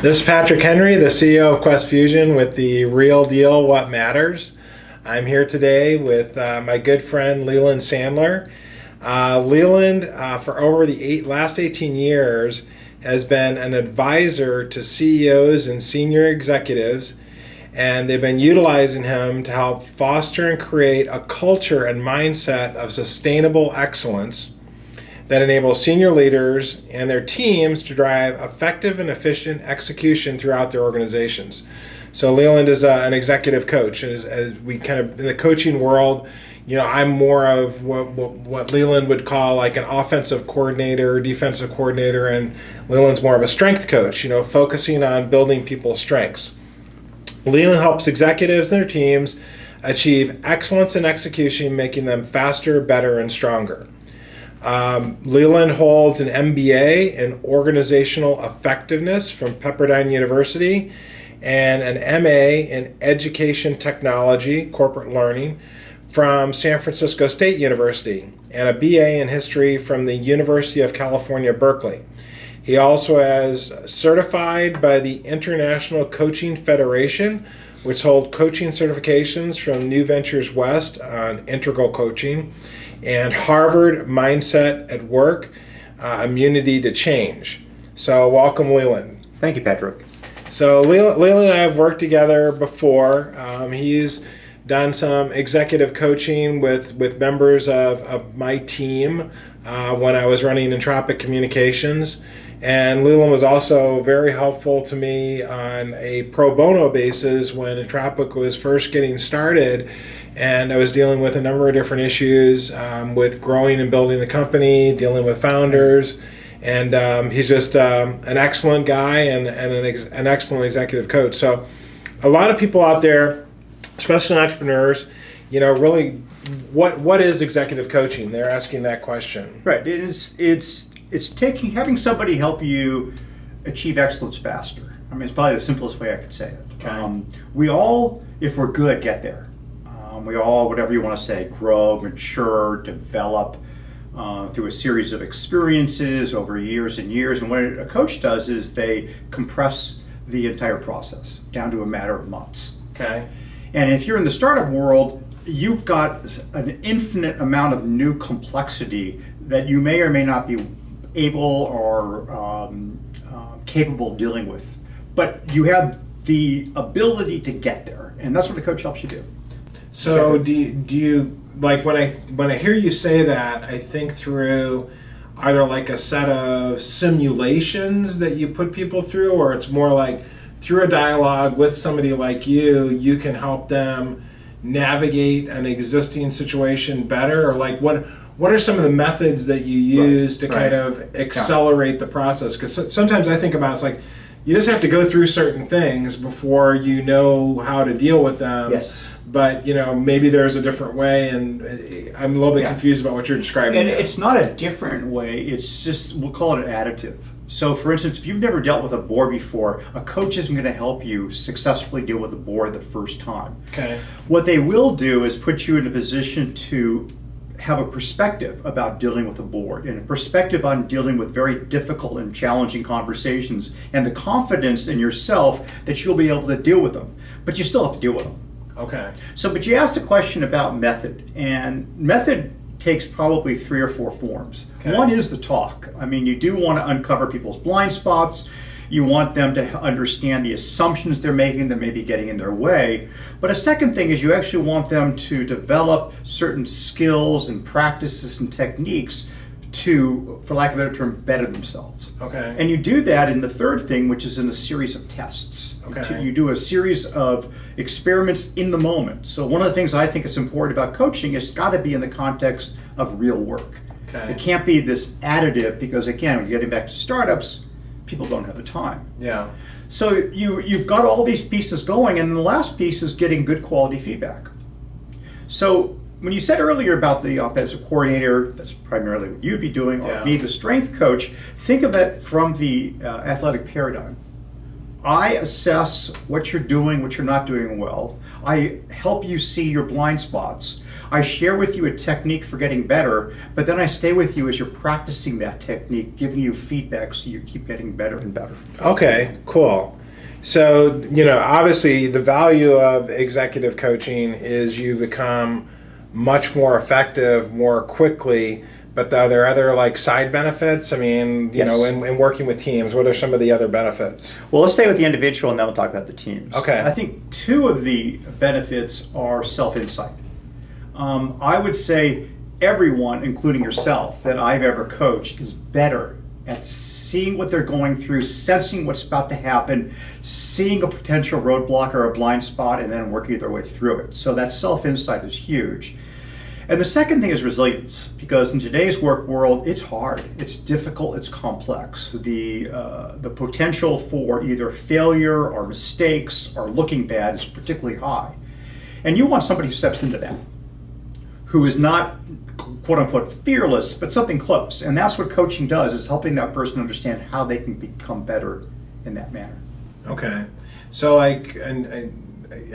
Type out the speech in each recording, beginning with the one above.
This is Patrick Henry, the CEO of Quest Fusion with the Real Deal What Matters. I'm here today with my good friend Leland Sandler. Leland, for over the last 18 years, has been an advisor to CEOs and senior executives, and they've been utilizing him to help foster and create a culture and mindset of sustainable excellence that enables senior leaders and their teams to drive effective and efficient execution throughout their organizations. So Leland is an executive coach, and as we kind of, in the coaching world, I'm more of what Leland would call like an offensive coordinator, defensive coordinator, and Leland's more of a strength coach, focusing on building people's strengths. Leland helps executives and their teams achieve excellence in execution, making them faster, better, and stronger. Leland holds an MBA in organizational effectiveness from Pepperdine University and an MA in education technology, corporate learning, from San Francisco State University, and a BA in history from the University of California, Berkeley. He also is certified by the International Coaching Federation, which holds coaching certifications from New Ventures West on integral coaching, and Harvard Mindset at Work, Immunity to Change. So welcome, Leland. Thank you, Patrick. So Leland and I have worked together before. He's done some executive coaching with members of my team when I was running Entropic Communications. And Leland was also very helpful to me on a pro bono basis when Entropic was first getting started. And I was dealing with a number of different issues with growing and building the company, dealing with founders. And he's just an excellent guy and an excellent executive coach. So a lot of people out there, especially entrepreneurs, really, what is executive coaching? They're asking that question. Right. It's having somebody help you achieve excellence faster. I mean, it's probably the simplest way I could say it. Okay. We all, if we're good, get there. We all, whatever you want to say, grow, mature, develop through a series of experiences over years and years. And what a coach does is they compress the entire process down to a matter of months. Okay. And if you're in the startup world, you've got an infinite amount of new complexity that you may or may not be able or capable of dealing with. But you have the ability to get there, and that's what a coach helps you do. So do you like when I hear you say that, I think through either like a set of simulations that you put people through, or it's more like through a dialogue with somebody like you can help them navigate an existing situation better, or like what are some of the methods that you use to kind of accelerate the process? Because sometimes I think about it's like you just have to go through certain things before you know how to deal with them. Yes. But maybe there's a different way, and I'm a little bit confused about what you're describing. And it's not a different way. It's just, we'll call it additive. So, for instance, if you've never dealt with a board before, a coach isn't going to help you successfully deal with a board the first time. Okay. What they will do is put you in a position to have a perspective about dealing with a board, and a perspective on dealing with very difficult and challenging conversations, and the confidence in yourself that you'll be able to deal with them. But you still have to deal with them. Okay. But you asked a question about method, and method takes probably 3 or 4 forms. Okay. One is the talk. I mean, you do want to uncover people's blind spots. You want them to understand the assumptions they're making that may be getting in their way. But a second thing is you actually want them to develop certain skills and practices and techniques to, for lack of a better term, better themselves. Okay. And you do that in the third thing, which is in a series of tests. Okay. You do a series of experiments in the moment. So one of the things I think is important about coaching is it's got to be in the context of real work. Okay. It can't be this additive, because again, when you're getting back to startups, people don't have the time. Yeah. So you've got all these pieces going, and the last piece is getting good quality feedback. So when you said earlier about the offensive coordinator, that's primarily what you'd be doing, or me, the strength coach, think of it from the athletic paradigm. I assess what you're doing, what you're not doing well. I help you see your blind spots. I share with you a technique for getting better, but then I stay with you as you're practicing that technique, giving you feedback so you keep getting better and better. Okay, cool. So, obviously the value of executive coaching is you become much more effective more quickly, but are there other like side benefits? I mean, Yes. in working with teams, what are some of the other benefits? Well, let's stay with the individual and then we'll talk about the teams. Okay. I think two of the benefits are self-insight. I would say everyone, including yourself, that I've ever coached is better at seeing what they're going through, sensing what's about to happen, seeing a potential roadblock or a blind spot, and then working their way through it. So that self-insight is huge. And the second thing is resilience, because in today's work world, it's hard, it's difficult, it's complex. The potential for either failure or mistakes or looking bad is particularly high. And you want somebody who steps into that, who is not quote unquote fearless, but something close. And that's what coaching does, is helping that person understand how they can become better in that manner. Okay. So like, and I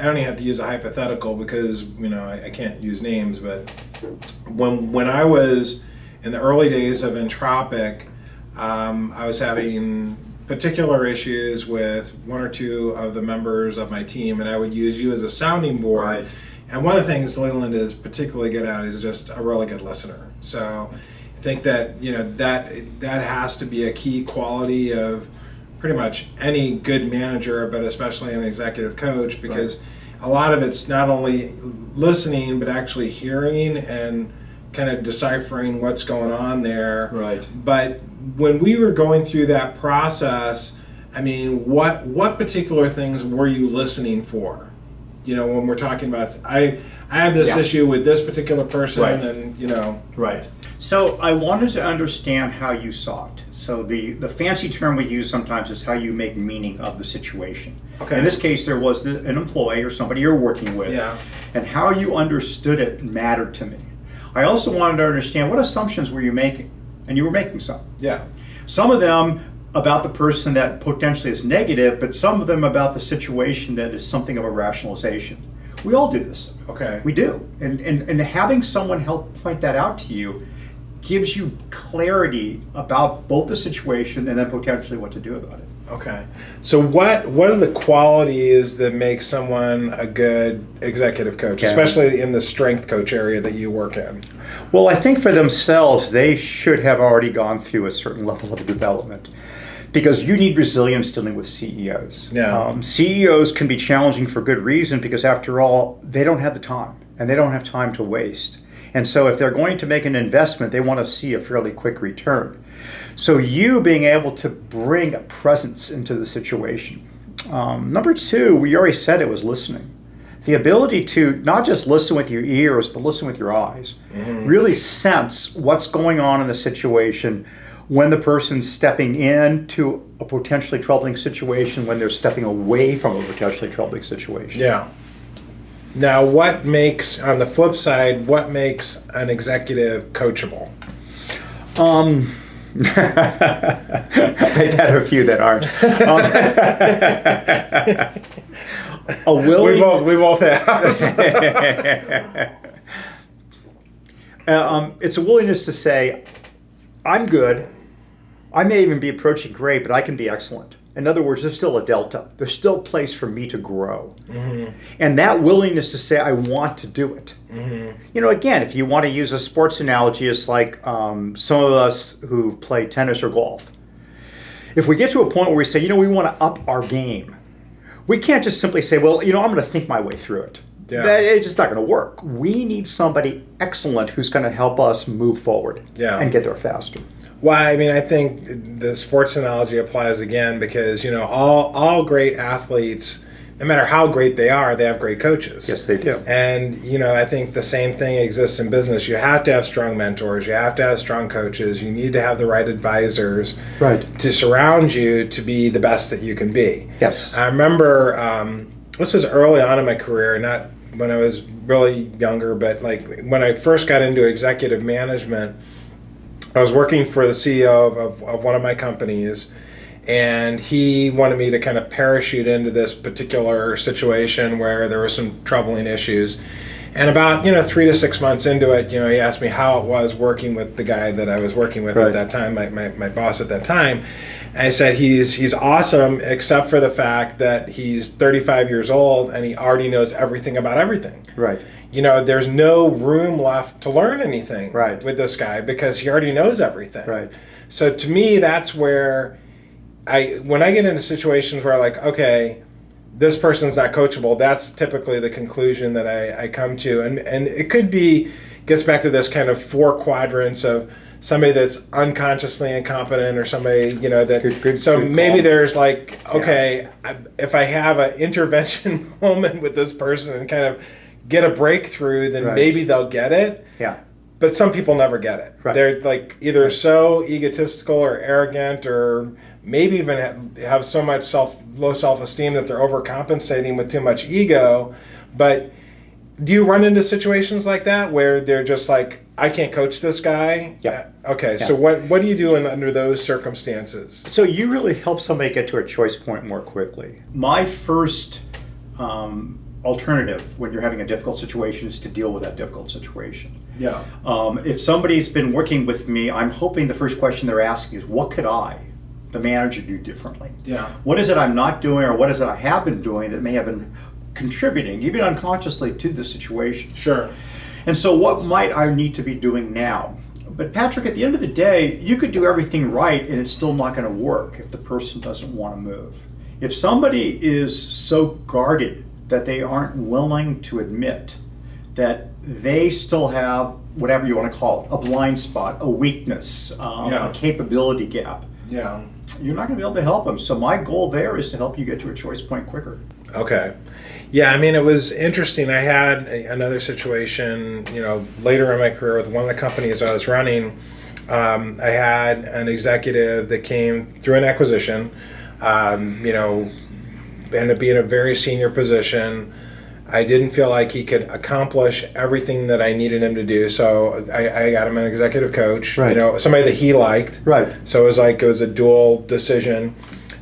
don't even have to use a hypothetical because, I can't use names, but when I was in the early days of Entropic, I was having particular issues with one or two of the members of my team, and I would use you as a sounding board. Right. And one of the things Leland is particularly good at is just a really good listener. So I think that, that has to be a key quality of pretty much any good manager, but especially an executive coach, because a lot of it's not only listening, but actually hearing and kind of deciphering what's going on there. Right. But when we were going through that process, I mean, what particular things were you listening for? When we're talking about, I have this issue with this particular person, Right. and Right. So I wanted to understand how you saw it. So the fancy term we use sometimes is how you make meaning of the situation. Okay. In this case, there was an employee or somebody you're working with, Yeah. and how you understood it mattered to me. I also wanted to understand what assumptions were you making, and you were making some. Yeah. Some of them about the person that potentially is negative, but some of them about the situation that is something of a rationalization. We all do this. Okay. We do. And having someone help point that out to you gives you clarity about both the situation and then potentially what to do about it. Okay. So what are the qualities that make someone a good executive coach, Okay. especially in the strength coach area that you work in? Well, I think for themselves, they should have already gone through a certain level of development, because you need resilience dealing with CEOs. Yeah. CEOs can be challenging for good reason, because after all, they don't have the time, and they don't have time to waste. And so if they're going to make an investment, they want to see a fairly quick return. So you being able to bring a presence into the situation. Number two, we already said it was listening. The ability to not just listen with your ears, but listen with your eyes. Mm-hmm. Really sense what's going on in the situation when the person's stepping into a potentially troubling situation, when they're stepping away from a potentially troubling situation. Yeah. Now, on the flip side, what makes an executive coachable? I've had a few that aren't. A willing. We both have. It's a willingness to say, I'm good. I may even be approaching great, but I can be excellent. In other words, there's still a delta. There's still a place for me to grow. Mm-hmm. And that willingness to say, I want to do it. Mm-hmm. Again, if you want to use a sports analogy, it's like some of us who play tennis or golf. If we get to a point where we say, we want to up our game, we can't just simply say, well, I'm going to think my way through it. Yeah. It's just not going to work. We need somebody excellent who's going to help us move forward and get there faster. Well, I mean, I think the sports analogy applies again because, all great athletes, no matter how great they are, they have great coaches. Yes, they do. And, I think the same thing exists in business. You have to have strong mentors. You have to have strong coaches. You need to have the right advisors to surround you to be the best that you can be. Yes. I remember, this is early on in my career, not when I was really younger, but like when I first got into executive management, I was working for the CEO of one of my companies, and he wanted me to kind of parachute into this particular situation where there were some troubling issues. And about 3 to 6 months into it, he asked me how it was working with the guy that I was working with at that time, my boss at that time. And I said he's awesome, except for the fact that he's 35 years old and he already knows everything about everything. Right. There's no room left to learn anything with this guy because he already knows everything. Right. So to me, that's where when I get into situations where okay, this person's not coachable, that's typically the conclusion that I come to. And it gets back to this kind of 4 quadrants of somebody that's unconsciously incompetent or somebody, good maybe call. There's okay, if I have an intervention moment with this person and kind of get a breakthrough, then maybe they'll get it. Yeah. But some people never get it. Right. They're either so egotistical or arrogant or maybe even have so much low self-esteem that they're overcompensating with too much ego. But do you run into situations like that where they're just I can't coach this guy? Yeah. Okay, so what do you do under those circumstances? So you really help somebody get to a choice point more quickly. My first alternative when you're having a difficult situation is to deal with that difficult situation. Yeah. If somebody's been working with me, I'm hoping the first question they're asking is, what could I, the manager, do differently? Yeah. What is it I'm not doing, or what is it I have been doing that may have been contributing, even unconsciously, to the situation? Sure. And so what might I need to be doing now? But Patrick, at the end of the day, you could do everything right and it's still not going to work if the person doesn't want to move. If somebody is so guarded that they aren't willing to admit that they still have, whatever you want to call it, a blind spot, a weakness, a capability gap, you're not going to be able to help them. So my goal there is to help you get to a choice point quicker. Okay. Yeah, it was interesting. I had another situation, later in my career with one of the companies I was running. I had an executive that came through an acquisition, ended up being a very senior position. I didn't feel like he could accomplish everything that I needed him to do, so I got him an executive coach, somebody that he liked. Right. So it was a dual decision.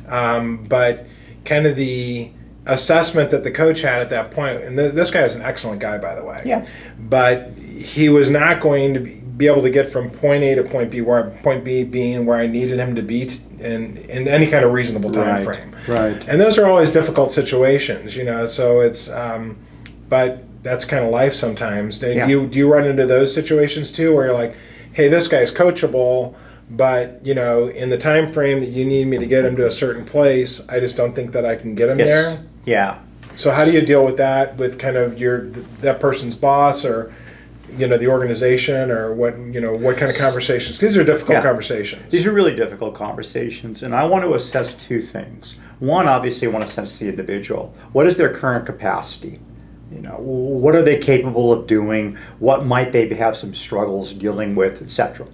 But kind of the assessment that the coach had at that point, and this guy is an excellent guy, by the way. Yeah. But he was not going to be able to get from point A to point B, where point B being where I needed him to be in any kind of reasonable time frame. Right. And those are always difficult situations, So it's, but that's kind of life sometimes. Do you run into those situations too, where you're like, hey, this guy's coachable, but in the time frame that you need me to get him to a certain place, I just don't think that I can get him there. Yeah. So how do you deal with that with kind of that person's boss or the organization, or what kind of conversations? These are difficult conversations. These are really difficult conversations, and I want to assess 2 things. One, obviously, I want to assess the individual. What is their current capacity? What are they capable of doing? What might they have some struggles dealing with, etc.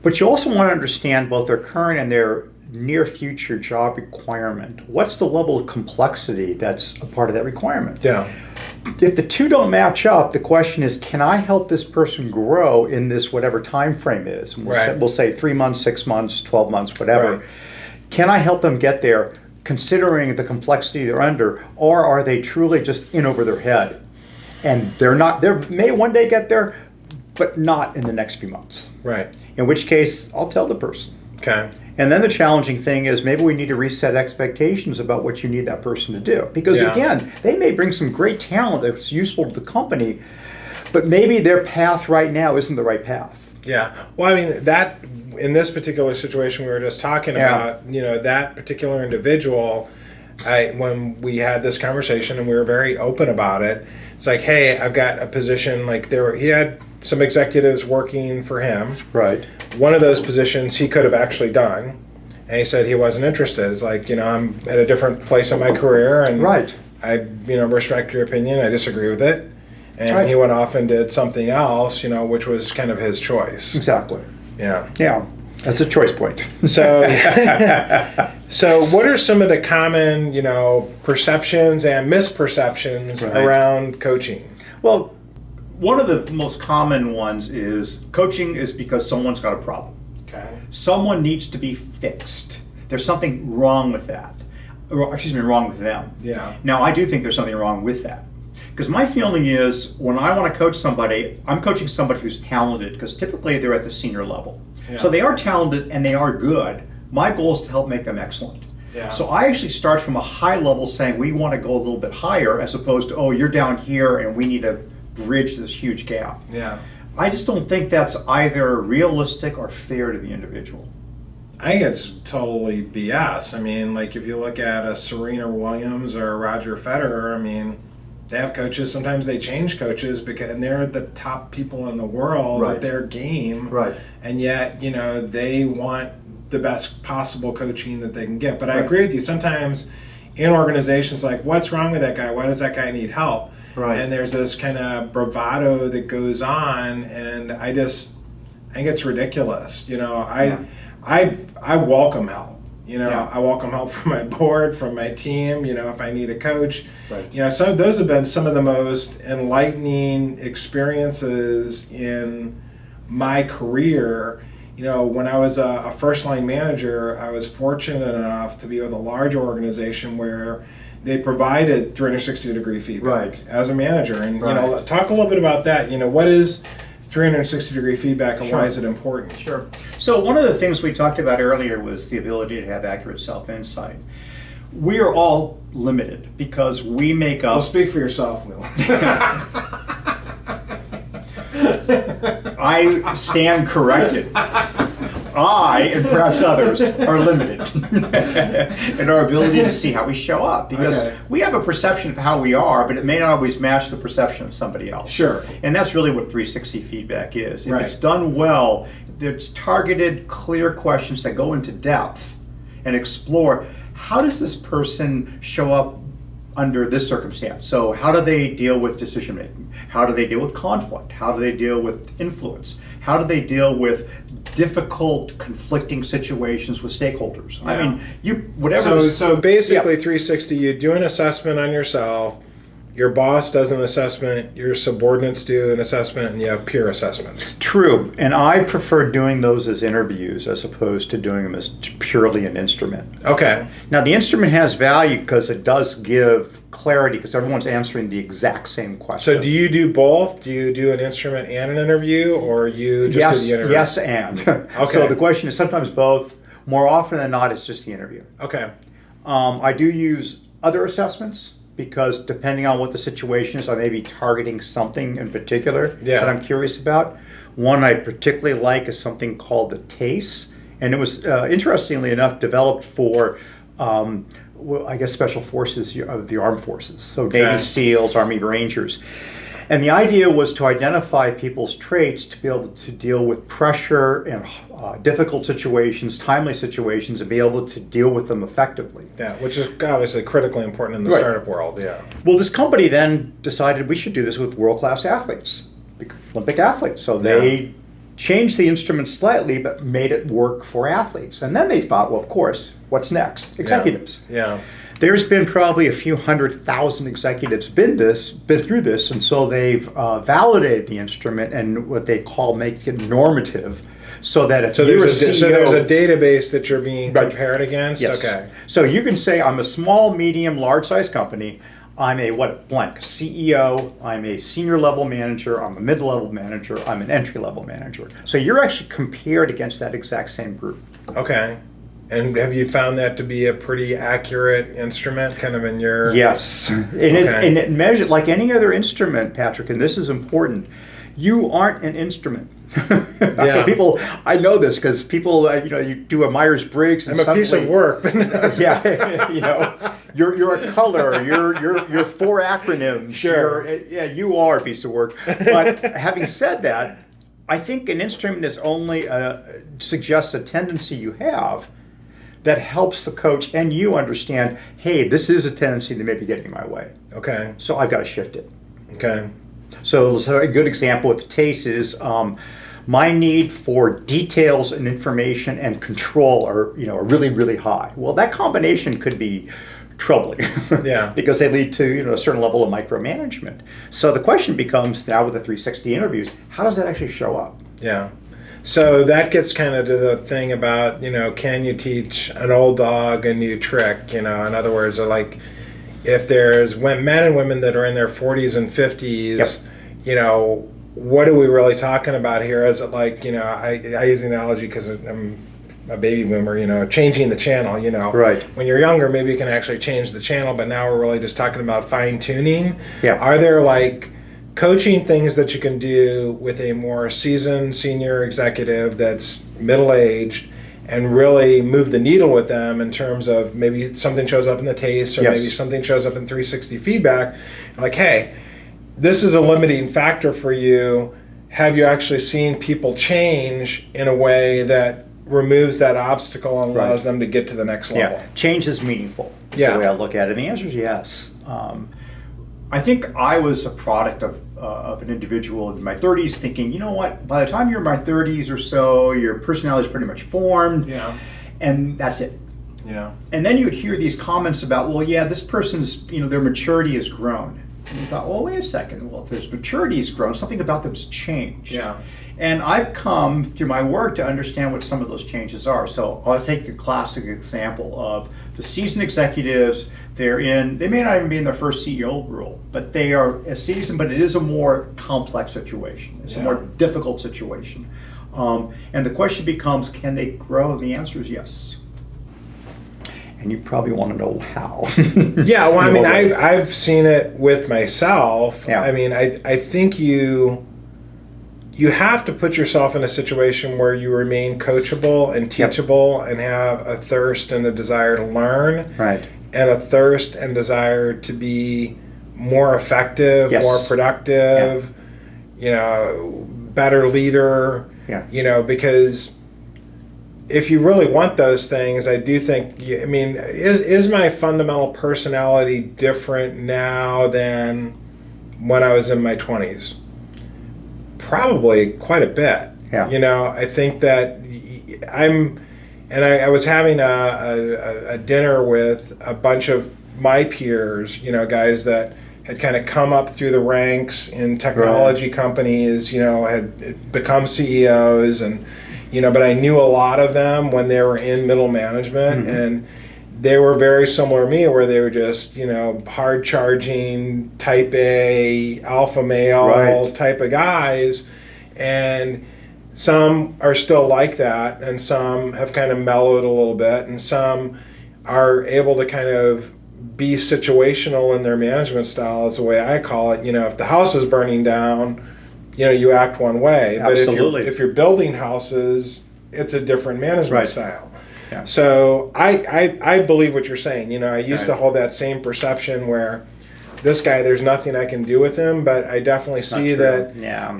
But you also want to understand both their current and their near future job requirement. What's the level of complexity that's a part of that requirement? Yeah. If the 2 don't match up, the question is, can I help this person grow in this whatever time frame is? We'll say 3 months, 6 months, 12 months, whatever. Right. Can I help them get there considering the complexity they're under, or are they truly just in over their head? And they may one day get there, but not in the next few months. Right. In which case, I'll tell the person. Okay. And then the challenging thing is maybe we need to reset expectations about what you need that person to do. Because again, they may bring some great talent that's useful to the company, but maybe their path right now isn't the right path. Yeah. Well, that in this particular situation we were just talking about, that particular individual, when we had this conversation and we were very open about it, it's like, hey, I've got a position, he had some executives working for him. Right. One of those positions he could have actually done, and he said he wasn't interested. It's like, I'm at a different place in my career, and I respect your opinion. I disagree with it. And he went off and did something else, which was kind of his choice. Exactly. Yeah. Yeah. That's a choice point. So, so what are some of the common, perceptions and misperceptions around coaching? Well, one of the most common ones is coaching is because someone's got a problem. Okay. Someone needs to be fixed. There's something wrong with that. Wrong with them. Yeah. Now, I do think there's something wrong with that. Because my feeling is when I want to coach somebody, I'm coaching somebody who's talented because typically they're at the senior level. Yeah. So they are talented and they are good. My goal is to help make them excellent. Yeah. So I actually start from a high level saying we want to go a little bit higher as opposed to, oh, you're down here and we need to bridge this huge gap. Yeah. I just don't think that's either realistic or fair to the individual. I think it's totally BS. I mean, like if you look at a Serena Williams or a Roger Federer, I mean, they have coaches. Sometimes they change coaches and they're the top people in the world Right. at their game. Right. And yet, they want the best possible coaching that they can get. But I Right. agree with you. Sometimes in organizations, like, what's wrong with that guy? Why does that guy need help? Right. And there's this kind of bravado that goes on, and I think it's ridiculous. I welcome help. Yeah. I welcome help from my board, from my team. If I need a coach. Right. So those have been some of the most enlightening experiences in my career. When I was a first line manager, I was fortunate enough to be with a large organization where they provided 360-degree feedback as a manager. And, Right. talk a little bit about that. What is 360-degree feedback and why is it important? Sure. So one of the things we talked about earlier was the ability to have accurate self-insight. We are all limited because we make up... Well, speak for yourself, Leland. I stand corrected. I, and perhaps others, are limited in our ability to see how we show up because we have a perception of how we are, but it may not always match the perception of somebody else. Sure. And that's really what 360 feedback is. If Right. it's done well, there's targeted, clear questions that go into depth and explore how does this person show up under this circumstance. So how do they deal with decision making? How do they deal with conflict? How do they deal with influence? How do they deal with difficult, conflicting situations with stakeholders? Yeah. I mean, whatever. So basically, 360, you do an assessment on yourself, your boss does an assessment, your subordinates do an assessment, and you have peer assessments. True, and I prefer doing those as interviews as opposed to doing them as purely an instrument. Okay. Now, the instrument has value because it does give clarity because everyone's answering the exact same question. So do you do both? Do you do an instrument and an interview, or you just do the interview? Yes, and. Okay. So the question is sometimes both. More often than not, it's just the interview. Okay. I do use other assessments because depending on what the situation is, I may be targeting something in particular that I'm curious about. One I particularly like is something called the TACE, and it was, interestingly enough, developed for, special forces of the armed forces, so Navy SEALs, Army Rangers. And the idea was to identify people's traits to be able to deal with pressure and difficult situations, timely situations, and be able to deal with them effectively. Yeah, which is obviously critically important in the startup world, yeah. Well, this company then decided we should do this with world-class athletes, Olympic athletes. So they changed the instrument slightly, but made it work for athletes. And then they thought, well, of course, what's next? Executives. Yeah. There's been probably a few 100,000 executives been through this, and so they've validated the instrument and what they call making it normative, so that if you're a CEO, so there's a database that you're being compared against. Yes. Okay. So you can say I'm a small, medium, large-size company. I'm a CEO. I'm a senior level manager. I'm a mid-level manager. I'm an entry-level manager. So you're actually compared against that exact same group. Okay. And have you found that to be a pretty accurate instrument, kind of in your... Yes, and it measures like any other instrument, Patrick, and this is important. You aren't an instrument. People, I know this because people, you do a Myers-Briggs. I'm a piece of work. You're a color. You're four acronyms. Sure. You are a piece of work. But having said that, I think an instrument is only suggests a tendency you have that helps the coach and you understand, hey, this is a tendency that may be getting in my way. Okay. So I've got to shift it. Okay. So a good example with TACE is my need for details and information and control are really, really high. Well, that combination could be troubling because they lead to a certain level of micromanagement. So the question becomes now with the 360 interviews, how does that actually show up? Yeah. So that gets kind of to the thing about, can you teach an old dog a new trick? In other words, if there's men and women that are in their 40s and 50s, Yep. you know, what are we really talking about here? Is it like, you know, I use the analogy because I'm a baby boomer, you know, changing the channel, you know. Right. When you're younger, maybe you can actually change the channel, but now we're really just talking about fine tuning. Yeah. Are there like coaching things that you can do with a more seasoned senior executive that's middle-aged and really move the needle with them in terms of maybe something shows up in the taste or Yes. maybe something shows up in 360 feedback, like, hey, this is a limiting factor for you. Have you actually seen people change in a way that removes that obstacle and allows Right. them to get to the next level? Yeah, change is meaningful. That's Yeah. the way I look at it. And the answer is yes. I think I was a product of an individual in my 30s thinking, you know what, by the time you're in my 30s or so, your personality is pretty much formed, Yeah. and that's it. Yeah. And then you would hear these comments about, well, yeah, this person's, you know, their maturity has grown. And you thought, well, wait a second. Well, if their maturity has grown, something about them's changed. Yeah. And I've come through my work to understand what some of those changes are. So I'll take a classic example of the seasoned executives. They may not even be in their first CEO role, but they are a seasoned, but it is a more complex situation. It's a more difficult situation. And the question becomes, can they grow? And the answer is yes. And you probably want to know how. Yeah, well, I mean, I've seen it with myself. Yeah. I mean, I think you have to put yourself in a situation where you remain coachable and teachable and have a thirst and a desire to learn. Right. And a thirst and desire to be more effective, Yes. more productive, you know, better leader, Yeah. you know, because if you really want those things, I do think, I mean, is my fundamental personality different now than when I was in my 20s? Probably quite a bit. Yeah. You know, I think that I was having a dinner with a bunch of my peers, you know, guys that had kind of come up through the ranks in technology companies, you know, had become CEOs and, you know, but I knew a lot of them when they were in middle management, and they were very similar to me, where they were just, you know, hard charging, type A, alpha male type of guys, and some are still like that, and some have kind of mellowed a little bit, and some are able to kind of be situational in their management style, is the way I call it. You know, if the house is burning down, you know, you act one way. Absolutely. But if you're building houses, it's a different management style. Yeah. So I believe what you're saying. You know, I used to hold that same perception where this guy, there's nothing I can do with him, but I definitely see that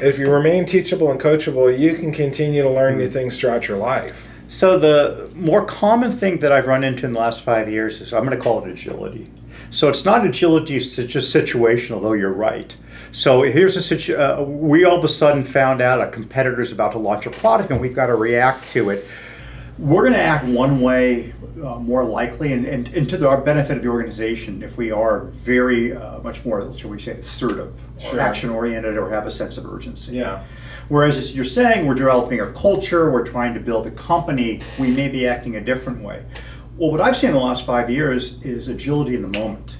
if you remain teachable and coachable, you can continue to learn new things throughout your life. So the more common thing that I've run into in the last 5 years is, I'm going to call it agility. So it's not agility, it's just situational, though you're right. So here's a situation, we all of a sudden found out a competitor's about to launch a product and we've got to react to it. We're going to act one way more likely and to our benefit of the organization if we are very much more, shall we say, assertive, or action-oriented, or have a sense of urgency. Yeah. Whereas, as you're saying, we're developing a culture, we're trying to build a company, we may be acting a different way. Well, what I've seen in the last 5 years is agility in the moment.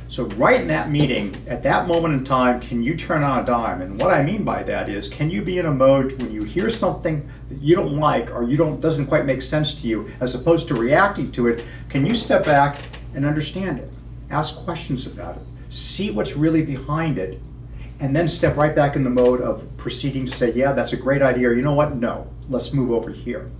So right in that meeting, at that moment in time, can you turn on a dime? And what I mean by that is, can you be in a mode when you hear something that you don't like or doesn't quite make sense to you, as opposed to reacting to it, can you step back and understand it? Ask questions about it. See what's really behind it. And then step right back in the mode of proceeding to say, yeah, that's a great idea, or you know what, no, let's move over here.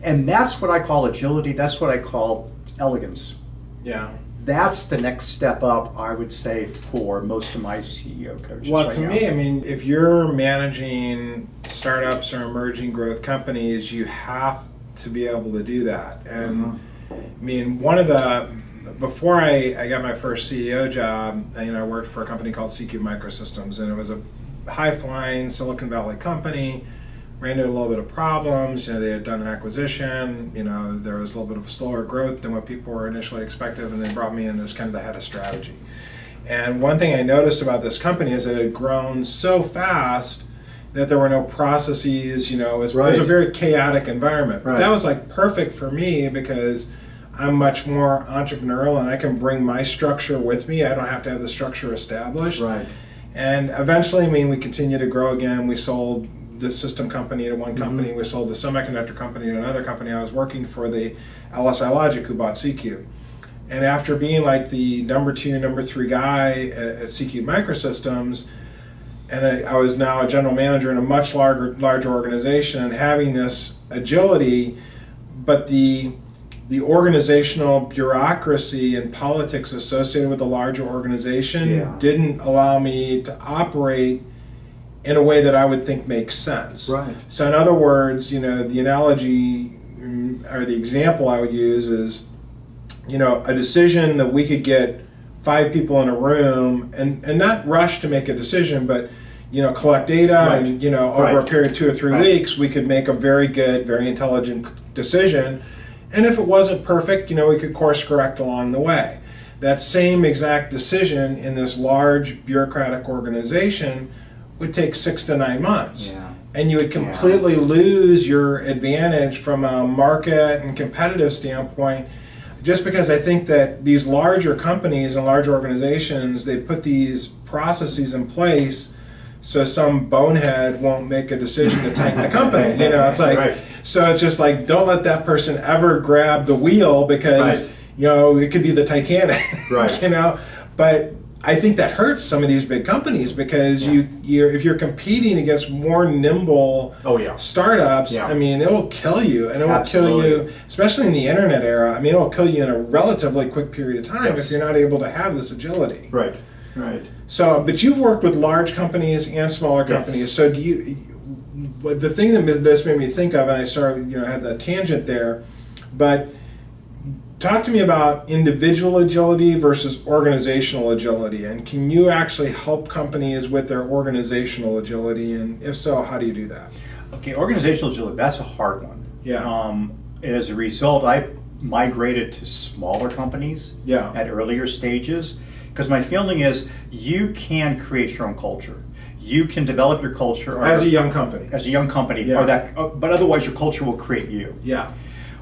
And that's what I call agility, that's what I call elegance. Yeah. That's the next step up, I would say, for most of my CEO coaches. Well, right to now. me, I mean, if you're managing startups or emerging growth companies, you have to be able to do that. And I mean, before I got my first CEO job, you know, I worked for a company called CQ Microsystems, and it was a high-flying Silicon Valley company. Ran into a little bit of problems. You know, they had done an acquisition. You know, there was a little bit of slower growth than what people were initially expecting, and they brought me in as kind of the head of strategy. And one thing I noticed about this company is that it had grown so fast that there were no processes. You know, it was a very chaotic environment. But that was like perfect for me because I'm much more entrepreneurial and I can bring my structure with me. I don't have to have the structure established. Right. And eventually, I mean, we continue to grow again. We sold the system company to one company. We sold the semiconductor company to another company. I was working for the LSI Logic who bought CQ. And after being like the number 2, number 3 guy at CQ Microsystems, and I was now a general manager in a much larger organization and having this agility, but the organizational bureaucracy and politics associated with the larger organization didn't allow me to operate in a way that I would think makes sense. Right. So in other words, you know, the analogy or the example I would use is, you know, a decision that we could get 5 people in a room and not rush to make a decision, but, you know, collect data and, you know, over a period of 2 or 3 weeks, we could make a very good, very intelligent decision. And if it wasn't perfect, you know, we could course correct along the way. That same exact decision in this large bureaucratic organization would take 6 to 9 months. Yeah. And you would completely lose your advantage from a market and competitive standpoint, just because I think that these larger companies and larger organizations, they put these processes in place so some bonehead won't make a decision to tank the company. You know, it's like, so it's just like, don't let that person ever grab the wheel because, you know, it could be the Titanic, you know, but I think that hurts some of these big companies because if you're competing against more nimble startups, I mean, it will kill you, and it will kill you, especially in the internet era. I mean, it will kill you in a relatively quick period of time if you're not able to have this agility. Right. So, but you've worked with large companies and smaller companies. So do you? The thing that this made me think of, and I started, you know, had that tangent there, but talk to me about individual agility versus organizational agility, and can you actually help companies with their organizational agility, and if so, how do you do that? Okay, organizational agility, that's a hard one. Yeah. And as a result, I migrated to smaller companies at earlier stages, because my feeling is you can create your own culture. You can develop your culture as a young company. But otherwise your culture will create you. Yeah.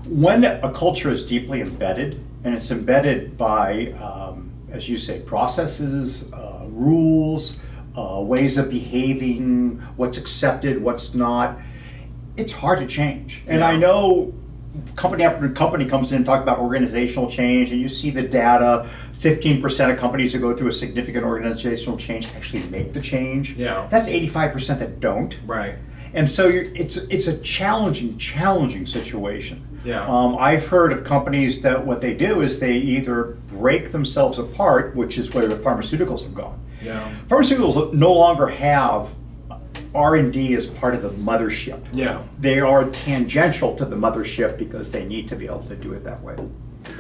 When a culture is deeply embedded, and it's embedded by, as you say, processes, rules, ways of behaving, what's accepted, what's not, it's hard to change. And I know company after company comes in and talk about organizational change, and you see the data, 15% of companies that go through a significant organizational change actually make the change. Yeah. That's 85% that don't. Right. And so it's a challenging situation. Yeah. I've heard of companies that what they do is they either break themselves apart, which is where the pharmaceuticals have gone. Yeah. Pharmaceuticals no longer have R&D as part of the mothership. Yeah. They are tangential to the mothership because they need to be able to do it that way.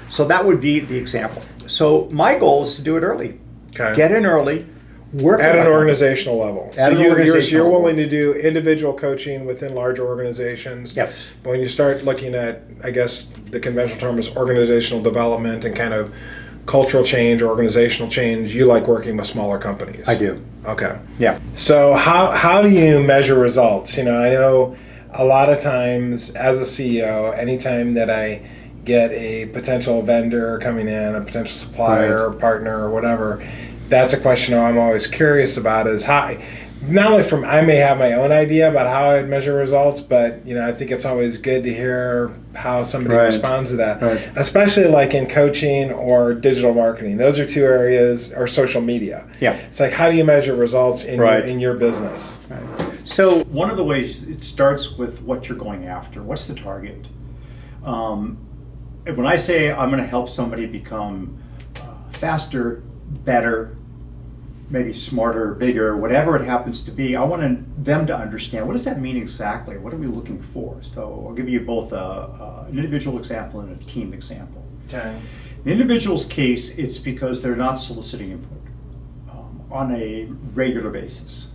So that would be the example. So my goal is to do it early. Okay. Get in early. Work at an organizational level. You're level. willing to do individual coaching within larger organizations. Yes. But when you start looking at, I guess the conventional term is organizational development and kind of cultural change or organizational change, you like working with smaller companies. I do. Okay. Yeah. So how do you measure results? You know, I know a lot of times as a CEO, anytime that I get a potential vendor coming in, a potential supplier or partner or whatever, that's a question I'm always curious about is how, not only from, I may have my own idea about how I'd measure results, but, you know, I think it's always good to hear how somebody responds to that, especially like in coaching or digital marketing. Those are 2 areas, or social media. Yeah. It's like, how do you measure results in your business? So one of the ways, it starts with what you're going after. What's the target? When I say I'm going to help somebody become faster, better, maybe smarter, bigger, whatever it happens to be, I want them to understand, what does that mean exactly? What are we looking for? So I'll give you both an individual example and a team example. Okay. In the individual's case, it's because they're not soliciting input on a regular basis.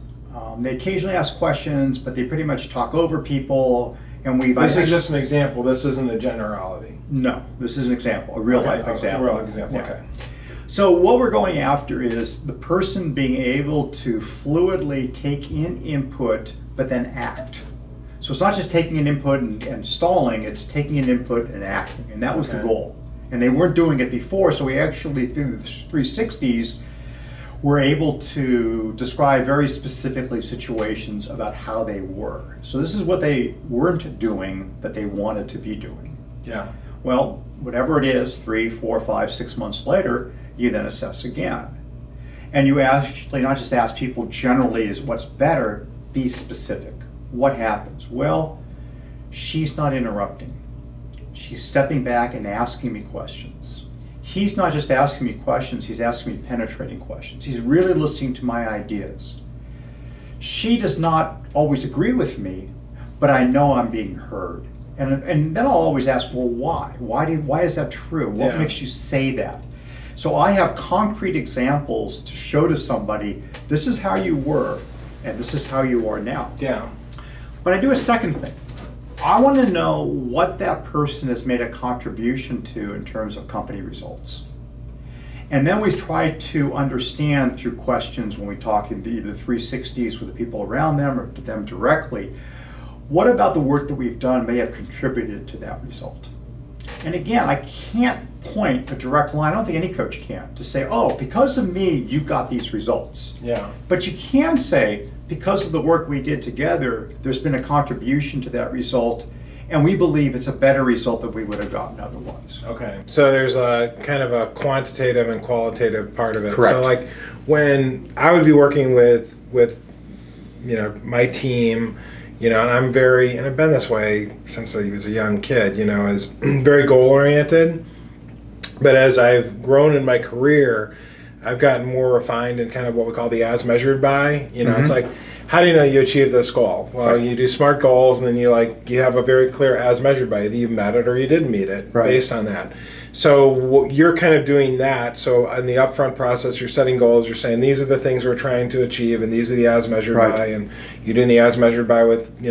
They occasionally ask questions, but they pretty much talk over people. And this is just an example. This isn't a generality. No, this is an example, a real life example. A real example. Yeah. Okay. So what we're going after is the person being able to fluidly take in input, but then act. So it's not just taking an input and stalling, it's taking an input and acting. And that was the goal. And they weren't doing it before, so we actually, through the 360s, were able to describe very specifically situations about how they were. So this is what they weren't doing that they wanted to be doing. Yeah. Well, whatever it is, 3, 4, 5, 6 months later, you then assess again. And you actually not just ask people generally is what's better, be specific. What happens? Well, she's not interrupting. She's stepping back and asking me questions. He's not just asking me questions, he's asking me penetrating questions. He's really listening to my ideas. She does not always agree with me, but I know I'm being heard. And then I'll always ask, well, why? Why is that true? What makes you say that? So I have concrete examples to show to somebody, this is how you were, and this is how you are now. Yeah. But I do a second thing. I want to know what that person has made a contribution to in terms of company results. And then we try to understand through questions when we talk in either 360s with the people around them or to them directly, what about the work that we've done may have contributed to that result? And again, I can't point a direct line, I don't think any coach can, to say, oh, because of me, you got these results. Yeah. But you can say, because of the work we did together, there's been a contribution to that result, and we believe it's a better result than we would have gotten otherwise. Okay. So there's a kind of a quantitative and qualitative part of it. Correct. So like when I would be working with my team, and I'm and I've been this way since I was a young kid, is very goal oriented. But as I've grown in my career, I've gotten more refined in kind of what we call the as measured by. It's like, how do you know you achieved this goal? Well, you do SMART goals, and then you have a very clear as measured by. Either you met it or you didn't meet it based on that. So you're kind of doing that. So in the upfront process, you're setting goals. You're saying these are the things we're trying to achieve, and these are the as measured by. And you're doing the as measured by with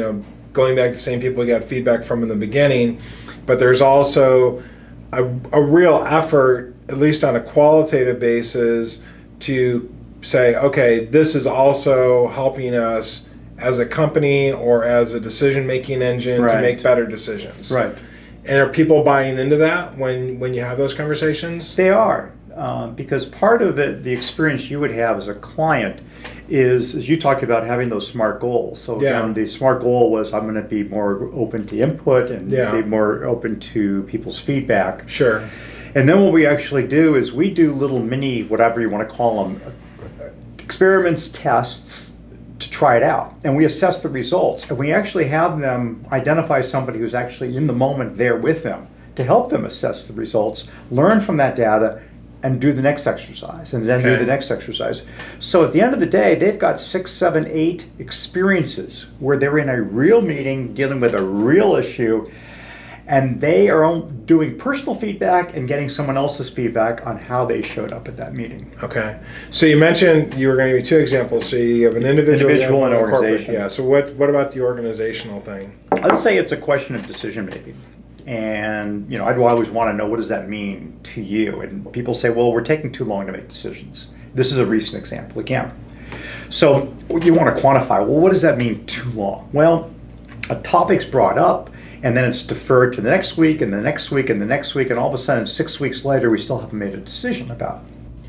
going back to the same people you got feedback from in the beginning. But there's also a real effort, at least on a qualitative basis, to say, okay, this is also helping us as a company or as a decision-making engine to make better decisions. Right. And are people buying into that when you have those conversations? They are, because part of the experience you would have as a client is, as you talked about, having those SMART goals. So the SMART goal was, I'm going to be more open to input and be more open to people's feedback. Sure. And then what we actually do is we do little mini, whatever you want to call them, experiments, tests to try it out. And we assess the results. And we actually have them identify somebody who's actually in the moment there with them to help them assess the results, learn from that data, and do the next exercise, and then do the next exercise. So at the end of the day, they've got 6, 7, 8 experiences where they're in a real meeting dealing with a real issue, and they are doing personal feedback and getting someone else's feedback on how they showed up at that meeting. Okay. So you mentioned you were going to give me 2 exampals. So you have an individual and an organization. organization. Yeah. So what about the organizational thing? Let's say it's a question of decision making. And I'd always want to know, what does that mean to you? And people say, well, we're taking too long to make decisions. This is a recent example again. So you want to quantify, well, what does that mean, too long? Well, a topic's brought up, and then it's deferred to the next week, and the next week, and the next week, and all of a sudden 6 weeks later, we still haven't made a decision about it.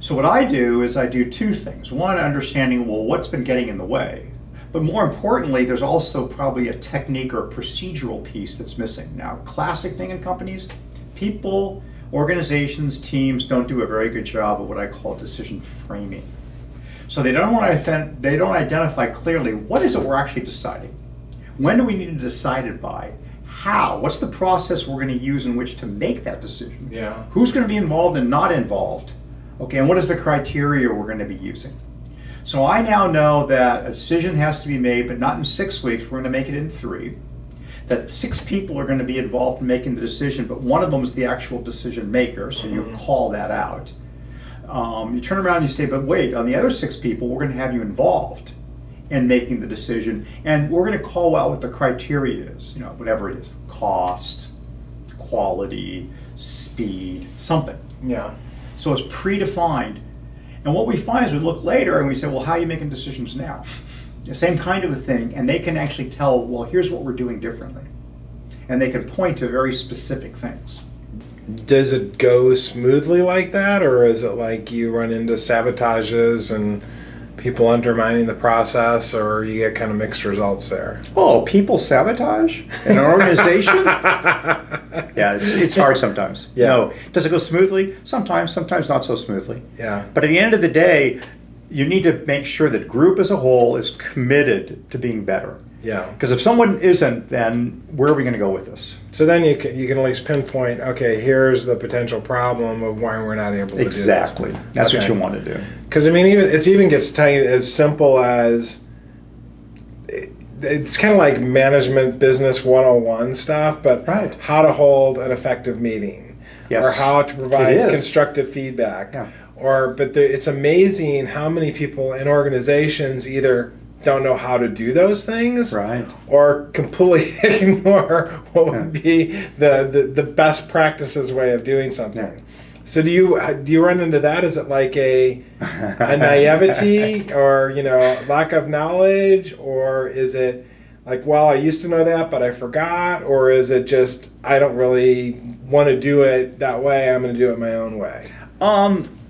So what I do is I do 2 things. One, understanding, well, what's been getting in the way? But more importantly, there's also probably a technique or procedural piece that's missing. Now, classic thing in companies, people, organizations, teams don't do a very good job of what I call decision framing. So they don't identify clearly, what is it we're actually deciding? When do we need to decide it by? How? What's the process we're going to use in which to make that decision? Yeah. Who's going to be involved and not involved? Okay, and what is the criteria we're going to be using? So I now know that a decision has to be made, but not in 6 weeks, we're going to make it in 3. That 6 people are going to be involved in making the decision, but one of them is the actual decision maker, so you call that out. You turn around and you say, but wait, on the other 6 people, we're going to have you involved in making the decision, and we're going to call out what the criteria is, whatever it is, cost, quality, speed, something. Yeah. So it's predefined. And what we find is we look later and we say, well, how are you making decisions now? The same kind of a thing, and they can actually tell, well, here's what we're doing differently. And they can point to very specific things. Does it go smoothly like that, or is it like you run into sabotages and people undermining the process, or you get kind of mixed results there? Oh, people sabotage in an organization? Yeah, it's hard sometimes. Yeah. No, does it go smoothly? Sometimes not so smoothly. Yeah. But at the end of the day, you need to make sure that group as a whole is committed to being better. Yeah. Because if someone isn't, then where are we going to go with this? So then you can at least pinpoint, okay, here's the potential problem of why we're not able to Exactly. do this. That's Okay. what you want to do. Because I mean, it even gets tiny, as simple as it's kind of like management business 101 stuff, but Right. how to hold an effective meeting, Yes. or how to It provide is. constructive feedback, Yeah. it's amazing how many people in organizations either don't know how to do those things, Right. or completely ignore what would be the best practices way of doing something. Yeah. So do you run into that? Is it like a naivety, or lack of knowledge, or is it like, well, I used to know that but I forgot, or is it just I don't really want to do it that way, I'm going to do it my own way?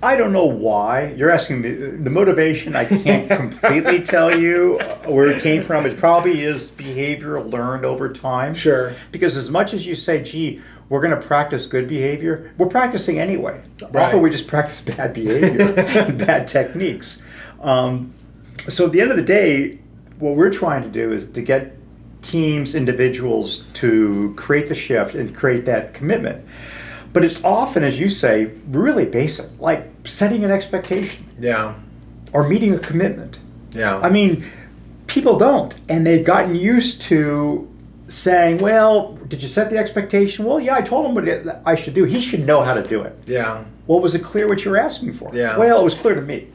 I don't know why. You're asking me the motivation. I can't completely tell you where it came from. It probably is behavior learned over time. Sure. Because as much as you say, gee, we're going to practice good behavior, we're practicing anyway. Right. Often we just practice bad behavior and bad techniques. So at the end of the day, what we're trying to do is to get teams, individuals to create the shift and create that commitment. But it's often, as you say, really basic, like setting an expectation Yeah. or meeting a commitment. Yeah. I mean, people don't, and they've gotten used to saying, well, did you set the expectation? Well, yeah, I told him what I should do. He should know how to do it. Yeah. Well, was it clear what you were asking for? Yeah. Well, it was clear to me.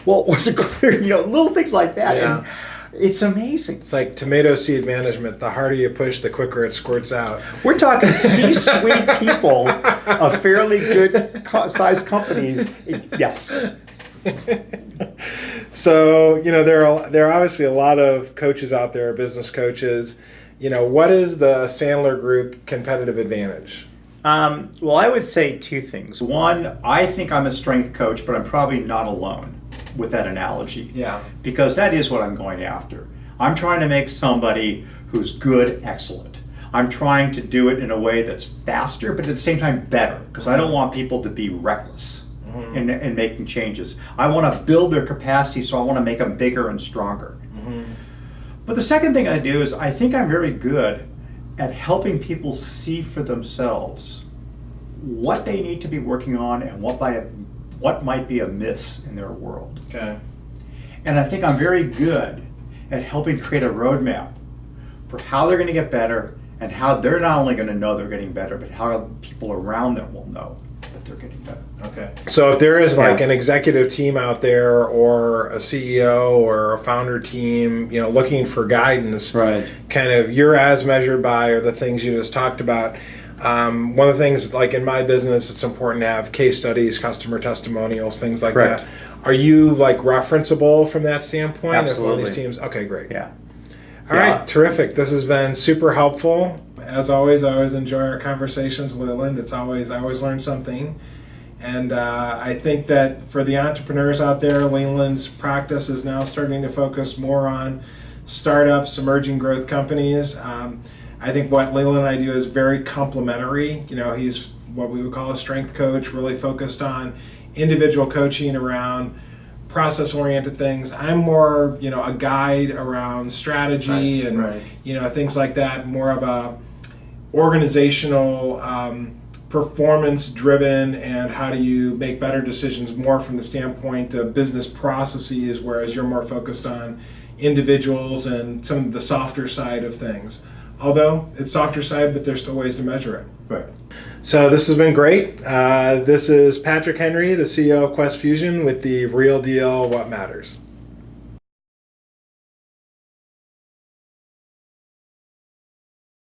Well, was it clear? Little things like that. Yeah. And it's amazing. It's like tomato seed management. The harder you push, the quicker it squirts out. We're talking C-suite people of fairly good sized companies. Yes. So, there are obviously a lot of coaches out there, business coaches. What is the Sandler Group competitive advantage? Well, I would say two things. One, I think I'm a strength coach, but I'm probably not alone with that analogy. Yeah. Because that is what I'm going after. I'm trying to make somebody who's good excellent. I'm trying to do it in a way that's faster, but at the same time better, because I don't want people to be reckless in making changes. I want to build their capacity, so I want to make them bigger and stronger. But the second thing I do is I think I'm very good at helping people see for themselves what they need to be working on and what might be amiss in their world. Okay. And I think I'm very good at helping create a roadmap for how they're going to get better, and how they're not only going to know they're getting better, but how people around them will know that they're getting better. Okay. So if there is like Yeah. an executive team out there, or a CEO or a founder team, looking for guidance, Right. kind of your as measured by, or the things you just talked about. One of the things, like in my business, it's important to have case studies, customer testimonials, things like Correct. that. Are you like referenceable from that standpoint? If one of Absolutely. these teams? Okay, great. Yeah. All right, terrific. This has been super helpful. As always, I always enjoy our conversations, Leland. I always learn something. And I think that for the entrepreneurs out there, Leland's practice is now starting to focus more on startups, emerging growth companies. I think what Leland and I do is very complementary. He's what we would call a strength coach, really focused on individual coaching around process-oriented things. I'm more, a guide around strategy and things like that. More of a organizational, performance-driven, and how do you make better decisions more from the standpoint of business processes, whereas you're more focused on individuals and some of the softer side of things. Although it's softer side, but there's still ways to measure it. Right. So this has been great. This is Patrick Henry, the CEO of Quest Fusion, with the Real Deal What Matters.